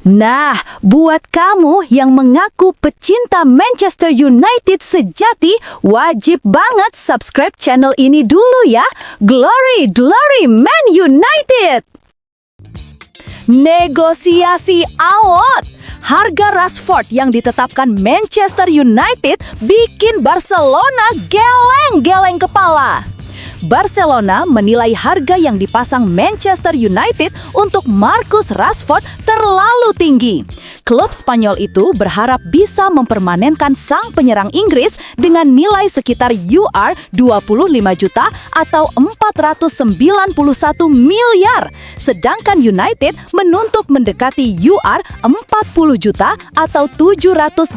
Nah, buat kamu yang mengaku pecinta Manchester United sejati, wajib banget subscribe channel ini dulu ya. Glory, glory Man United! Negosiasi alot. Harga Rashford yang ditetapkan Manchester United bikin Barcelona geleng-geleng kepala. Barcelona menilai harga yang dipasang Manchester United untuk Marcus Rashford terlalu tinggi. Klub Spanyol itu berharap bisa mempermanenkan sang penyerang Inggris dengan nilai sekitar EUR 25 juta atau 491 miliar. Sedangkan United menuntut mendekati EUR 40 juta atau 786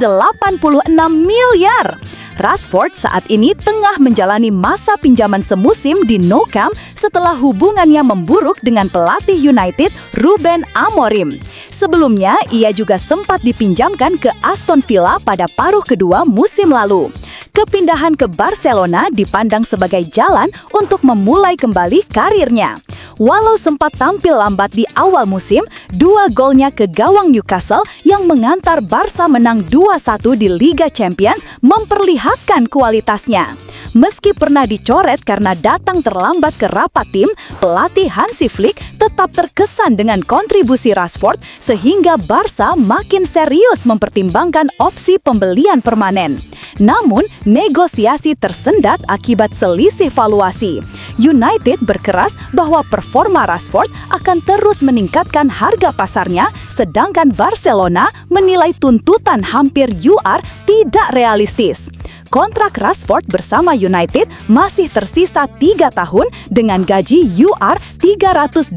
miliar. Rashford saat ini tengah menjalani masa pinjaman semusim di Nou Camp setelah hubungannya memburuk dengan pelatih United Ruben Amorim. Sebelumnya, ia juga sempat dipinjamkan ke Aston Villa pada paruh kedua musim lalu. Kepindahan ke Barcelona dipandang sebagai jalan untuk memulai kembali karirnya. Walau sempat tampil lambat di awal musim, 2 golnya ke gawang Newcastle yang mengantar Barca menang 2-1 di Liga Champions memperlihatkan kualitasnya. Meski pernah dicoret karena datang terlambat ke rapat tim, pelatih Hansi Flick tetap terkesan dengan kontribusi Rashford sehingga Barca makin serius mempertimbangkan opsi pembelian permanen. Namun, negosiasi tersendat akibat selisih valuasi. United berkeras bahwa performa Rashford akan terus meningkatkan harga pasarnya, sedangkan Barcelona menilai tuntutan hampir EUR tidak realistis. Kontrak Rashford bersama United masih tersisa 3 tahun dengan gaji EUR 325.000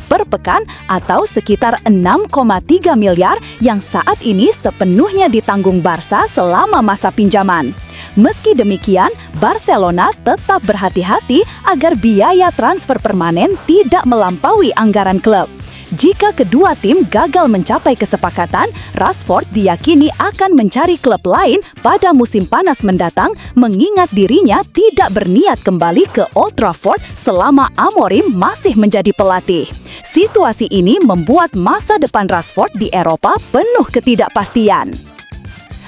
per pekan atau sekitar 6,3 miliar yang saat ini sepenuhnya ditanggung Barca selama masa pinjaman. Meski demikian, Barcelona tetap berhati-hati agar biaya transfer permanen tidak melampaui anggaran klub. Jika kedua tim gagal mencapai kesepakatan, Rashford diyakini akan mencari klub lain pada musim panas mendatang, mengingat dirinya tidak berniat kembali ke Old Trafford selama Amorim masih menjadi pelatih. Situasi ini membuat masa depan Rashford di Eropa penuh ketidakpastian.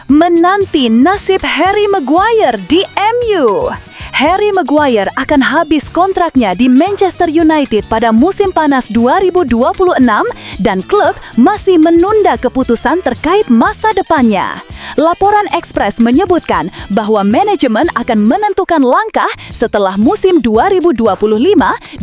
Menanti nasib Harry Maguire di MU. Harry Maguire akan habis kontraknya di Manchester United pada musim panas 2026 dan klub masih menunda keputusan terkait masa depannya. Laporan Express menyebutkan bahwa manajemen akan menentukan langkah setelah musim 2025-2026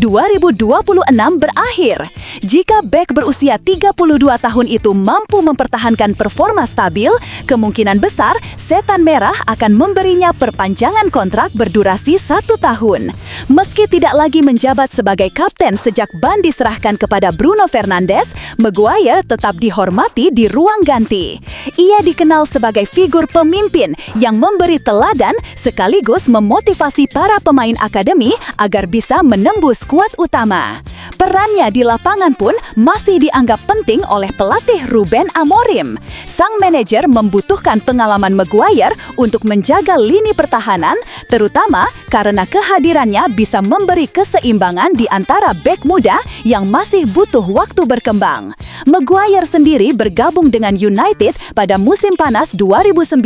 berakhir. Jika bek berusia 32 tahun itu mampu mempertahankan performa stabil, kemungkinan besar Setan Merah akan memberinya perpanjangan kontrak berdurasi 1 tahun. Meski tidak lagi menjabat sebagai kapten sejak ban diserahkan kepada Bruno Fernandes, Maguire tetap dihormati di ruang ganti. Ia dikenal sebagai figur pemimpin yang memberi teladan sekaligus memotivasi para pemain akademi agar bisa menembus skuad utama. Perannya di lapangan pun masih dianggap penting oleh pelatih Ruben Amorim. Sang manajer membutuhkan pengalaman Maguire untuk menjaga lini pertahanan, terutama karena kehadirannya bisa memberi keseimbangan di antara bek muda yang masih butuh waktu berkembang. Maguire sendiri bergabung dengan United pada musim panas 2019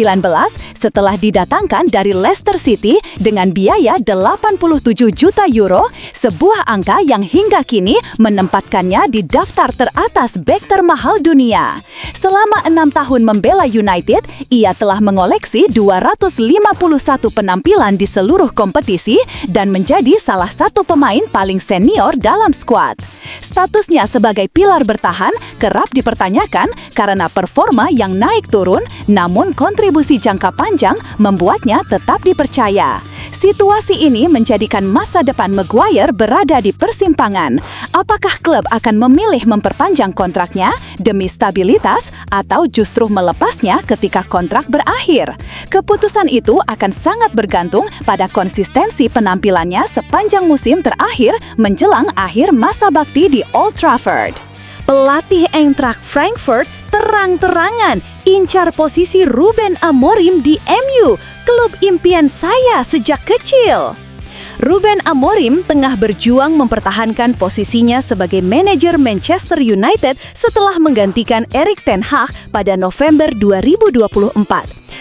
setelah didatangkan dari Leicester City dengan biaya 87 juta euro, sebuah angka yang hingga kini menempatkannya di daftar teratas bek termahal dunia. Selama 6 tahun membela United, ia telah mengoleksi 251 penampilan di seluruh kompetisi dan menjadi salah satu pemain paling senior dalam skuad. Statusnya sebagai pilar bertahan kerap dipertanyakan karena performa yang naik turun, namun kontribusi jangka panjang membuatnya tetap dipercaya. Situasi ini menjadikan masa depan Maguire berada di persimpangan. Apakah klub akan memilih memperpanjang kontraknya demi stabilitas atau justru melepasnya ketika kontrak berakhir? Keputusan itu akan sangat bergantung pada konsistensi penampilannya sepanjang musim terakhir menjelang akhir masa bakti di Old Trafford. Pelatih Eintracht Frankfurt terang-terangan incar posisi Ruben Amorim di MU, klub impian saya sejak kecil. Ruben Amorim tengah berjuang mempertahankan posisinya sebagai manajer Manchester United setelah menggantikan Erik ten Hag pada November 2024.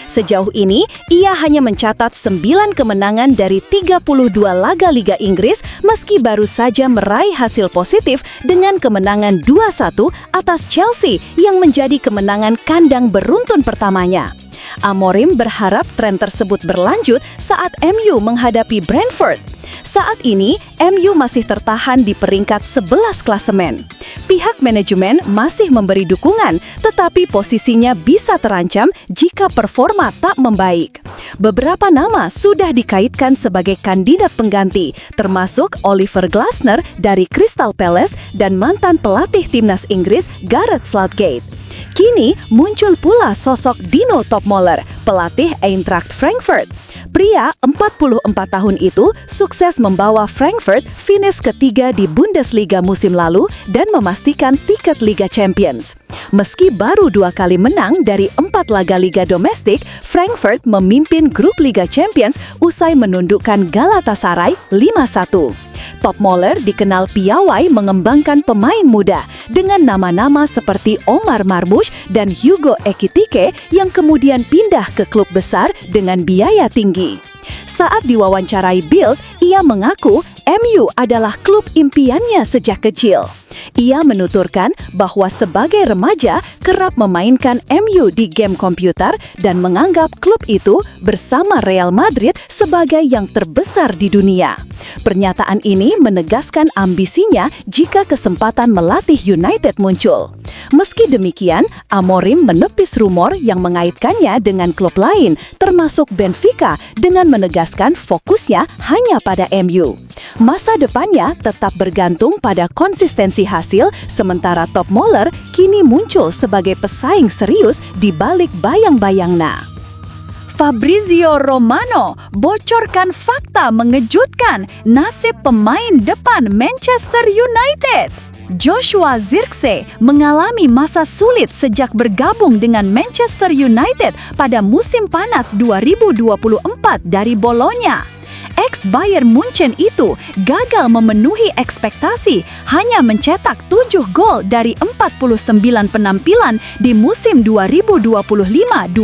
Sejauh ini, ia hanya mencatat 9 kemenangan dari 32 laga Liga Inggris meski baru saja meraih hasil positif dengan kemenangan 2-1 atas Chelsea yang menjadi kemenangan kandang beruntun pertamanya. Amorim berharap tren tersebut berlanjut saat MU menghadapi Brentford. Saat ini, MU masih tertahan di peringkat 11 klasemen. Pihak manajemen masih memberi dukungan, tetapi posisinya bisa terancam jika performa tak membaik. Beberapa nama sudah dikaitkan sebagai kandidat pengganti, termasuk Oliver Glasner dari Crystal Palace dan mantan pelatih timnas Inggris Gareth Southgate. Kini muncul pula sosok Dino Topmoller, pelatih Eintracht Frankfurt. Pria 44 tahun itu sukses membawa Frankfurt finish ketiga di Bundesliga musim lalu dan memastikan tiket Liga Champions. Meski baru 2 kali menang dari 4 laga liga domestik, Frankfurt memimpin grup Liga Champions usai menundukkan Galatasaray 5-1. Topmoller dikenal piawai mengembangkan pemain muda dengan nama-nama seperti Omar Marmoush dan Hugo Ekitike yang kemudian pindah ke klub besar dengan biaya tinggi. Saat diwawancarai Bild, ia mengaku MU adalah klub impiannya sejak kecil. Ia menuturkan bahwa sebagai remaja kerap memainkan MU di game komputer dan menganggap klub itu bersama Real Madrid sebagai yang terbesar di dunia. Pernyataan ini menegaskan ambisinya jika kesempatan melatih United muncul. Meski demikian, Amorim menepis rumor yang mengaitkannya dengan klub lain, termasuk Benfica, dengan menegaskan fokusnya hanya pada MU. Masa depannya tetap bergantung pada konsistensi hasil, sementara Topmoller kini muncul sebagai pesaing serius di balik bayang-bayangnya. Fabrizio Romano bocorkan fakta mengejutkan nasib pemain depan Manchester United. Joshua Zirkzee mengalami masa sulit sejak bergabung dengan Manchester United pada musim panas 2024 dari Bologna. Ex-Bayern Munchen itu gagal memenuhi ekspektasi, hanya mencetak 7 gol dari 49 penampilan di musim 2025-2026.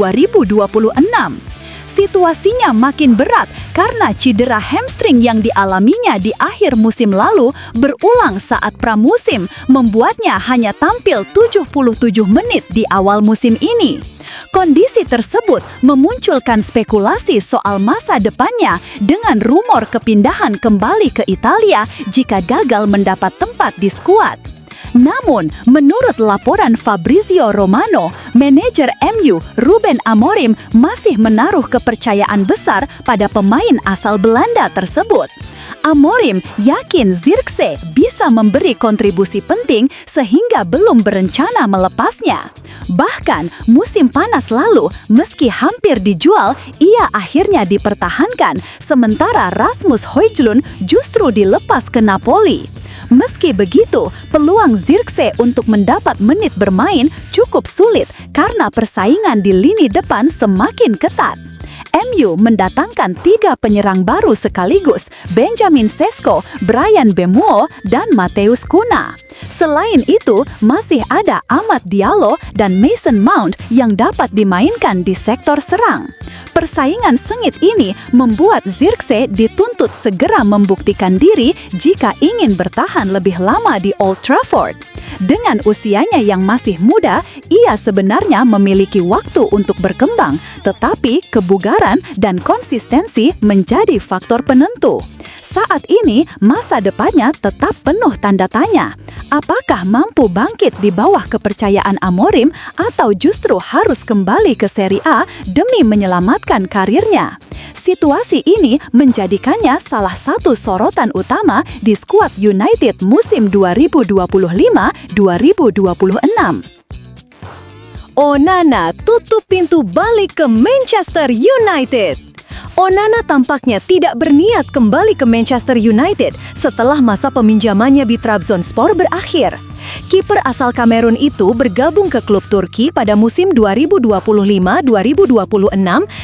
Situasinya makin berat karena cedera hamstring yang dialaminya di akhir musim lalu berulang saat pramusim, membuatnya hanya tampil 77 menit di awal musim ini. Kondisi tersebut memunculkan spekulasi soal masa depannya dengan rumor kepindahan kembali ke Italia jika gagal mendapat tempat di skuad. Namun, menurut laporan Fabrizio Romano, manajer MU Ruben Amorim masih menaruh kepercayaan besar pada pemain asal Belanda tersebut. Amorim yakin Zirkzee bisa memberi kontribusi penting sehingga belum berencana melepasnya. Bahkan, musim panas lalu, meski hampir dijual, ia akhirnya dipertahankan, sementara Rasmus Højlund justru dilepas ke Napoli. Meski begitu, peluang Zirkzee untuk mendapat menit bermain cukup sulit karena persaingan di lini depan semakin ketat. MU mendatangkan 3 penyerang baru sekaligus, Benjamin Sesko, Bryan Mbeumo, dan Matheus Cunha. Selain itu, masih ada Amad Diallo dan Mason Mount yang dapat dimainkan di sektor serang. Persaingan sengit ini membuat Zirkzee dituntut segera membuktikan diri jika ingin bertahan lebih lama di Old Trafford. Dengan usianya yang masih muda, ia sebenarnya memiliki waktu untuk berkembang, tetapi kebugaran dan konsistensi menjadi faktor penentu. Saat ini, masa depannya tetap penuh tanda tanya. Apakah mampu bangkit di bawah kepercayaan Amorim atau justru harus kembali ke Serie A demi menyelamatkan karirnya? Situasi ini menjadikannya salah satu sorotan utama di skuad United musim 2025-2026. Onana tutup pintu balik ke Manchester United. Onana tampaknya tidak berniat kembali ke Manchester United setelah masa peminjamannya di Trabzonspor berakhir. Kiper asal Kamerun itu bergabung ke klub Turki pada musim 2025-2026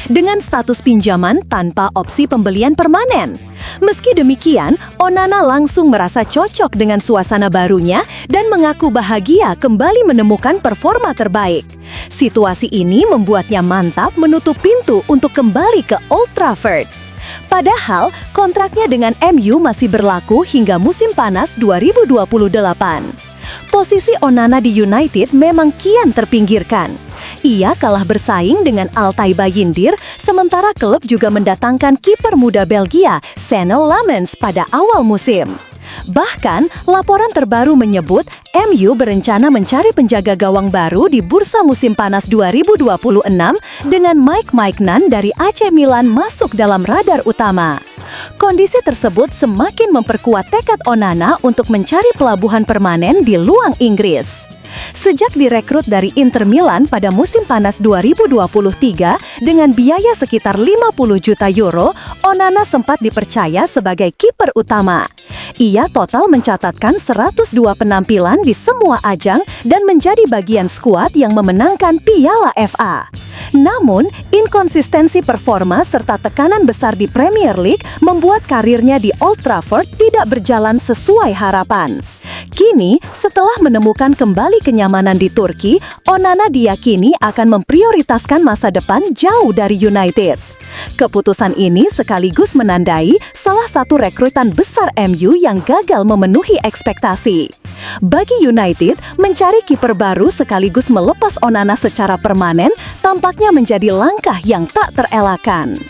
dengan status pinjaman tanpa opsi pembelian permanen. Meski demikian, Onana langsung merasa cocok dengan suasana barunya dan mengaku bahagia kembali menemukan performa terbaik. Situasi ini membuatnya mantap menutup pintu untuk kembali ke Old Trafford. Padahal, kontraknya dengan MU masih berlaku hingga musim panas 2028. Posisi Onana di United memang kian terpinggirkan. Ia kalah bersaing dengan Altay Bayindir, sementara klub juga mendatangkan kiper muda Belgia, Sanel Lamens pada awal musim. Bahkan, laporan terbaru menyebut MU berencana mencari penjaga gawang baru di bursa musim panas 2026 dengan Mike Maignan dari AC Milan masuk dalam radar utama. Kondisi tersebut semakin memperkuat tekad Onana untuk mencari pelabuhan permanen di luang Inggris. Sejak direkrut dari Inter Milan pada musim panas 2023 dengan biaya sekitar 50 juta euro, Onana sempat dipercaya sebagai kiper utama. Ia total mencatatkan 102 penampilan di semua ajang dan menjadi bagian skuad yang memenangkan Piala FA. Namun, inkonsistensi performa serta tekanan besar di Premier League membuat karirnya di Old Trafford tidak berjalan sesuai harapan. Kini, setelah menemukan kembali kenyamanan di Turki, Onana diyakini akan memprioritaskan masa depan jauh dari United. Keputusan ini sekaligus menandai salah satu rekrutan besar MU yang gagal memenuhi ekspektasi. Bagi United, mencari kiper baru sekaligus melepas Onana secara permanen tampaknya menjadi langkah yang tak terelakkan.